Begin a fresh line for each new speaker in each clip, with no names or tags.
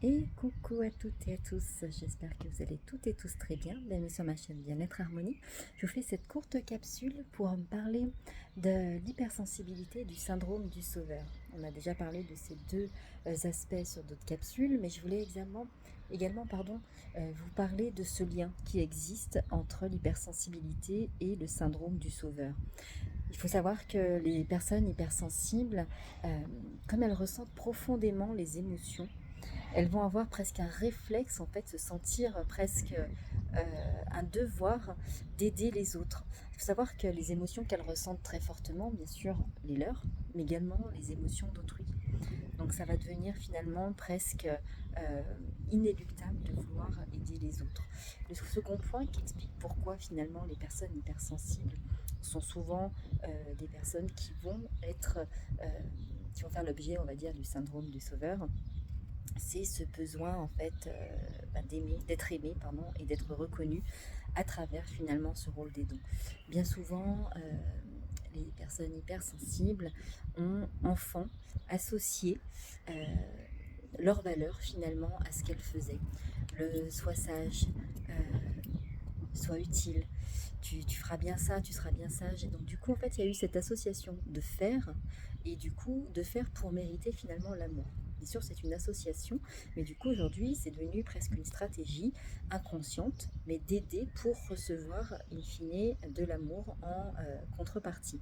Et coucou à toutes et à tous, j'espère que vous allez toutes et tous très bien. Bienvenue sur ma chaîne Bien-être Harmonie. Je vous fais cette courte capsule pour me parler de l'hypersensibilité et du syndrome du sauveur. On a déjà parlé de ces deux aspects sur d'autres capsules, mais je voulais également vous parler de ce lien qui existe entre l'hypersensibilité et le syndrome du sauveur. Il faut savoir que les personnes hypersensibles, comme elles ressentent profondément les émotions, elles vont avoir presque un réflexe, en fait, se sentir presque, un devoir d'aider les autres. Il faut savoir que les émotions qu'elles ressentent très fortement, bien sûr, les leurs, mais également les émotions d'autrui. Donc ça va devenir finalement presque, inéluctable de vouloir aider les autres. Le second point qui explique pourquoi finalement les personnes hypersensibles sont souvent, des personnes qui vont être, heu, qui vont faire l'objet, on va dire, du syndrome du sauveur, c'est ce besoin en fait d'aimer, d'être aimé pardon, et d'être reconnu à travers finalement ce rôle des dons. Bien souvent, les personnes hypersensibles ont enfant associé euh, leur valeur finalement à ce qu'elles faisaient. Le sois sage, euh, sois utile, tu feras bien ça, tu seras bien sage. Et donc du coup en fait il y a eu cette association de faire et du coup de faire pour mériter finalement l'amour. Bien sûr, c'est une association, mais du coup, aujourd'hui, c'est devenu presque une stratégie inconsciente, mais d'aider pour recevoir, in fine, de l'amour en contrepartie.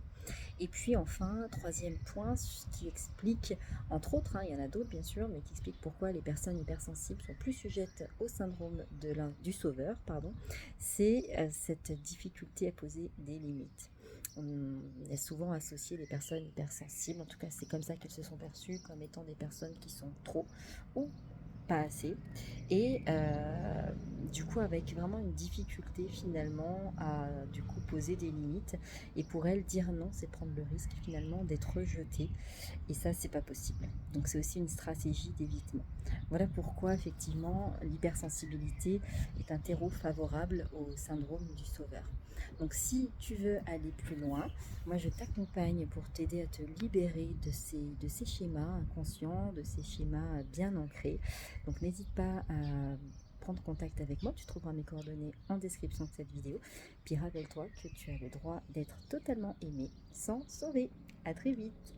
Et puis enfin, troisième point, ce qui explique, entre autres, hein, il y en a d'autres bien sûr, mais qui explique pourquoi les personnes hypersensibles sont plus sujettes au syndrome du sauveur, pardon, c'est cette difficulté à poser des limites. On a souvent associé les personnes hypersensibles, en tout cas c'est comme ça qu'elles se sont perçues, comme étant des personnes qui sont trop ou pas assez. Et du coup, avec vraiment une difficulté finalement à du coup poser des limites. Et pour elle, dire non, c'est prendre le risque finalement d'être rejetée. Et ça, c'est pas possible. Donc c'est aussi une stratégie d'évitement. Voilà pourquoi effectivement l'hypersensibilité est un terreau favorable au syndrome du sauveur. Donc si tu veux aller plus loin, moi je t'accompagne pour t'aider à te libérer de ces schémas inconscients, de ces schémas bien ancrés. Donc n'hésite pas à prendre contact avec moi, tu trouveras mes coordonnées en description de cette vidéo. Puis rappelle-toi que tu as le droit d'être totalement aimé sans sauver. À très vite.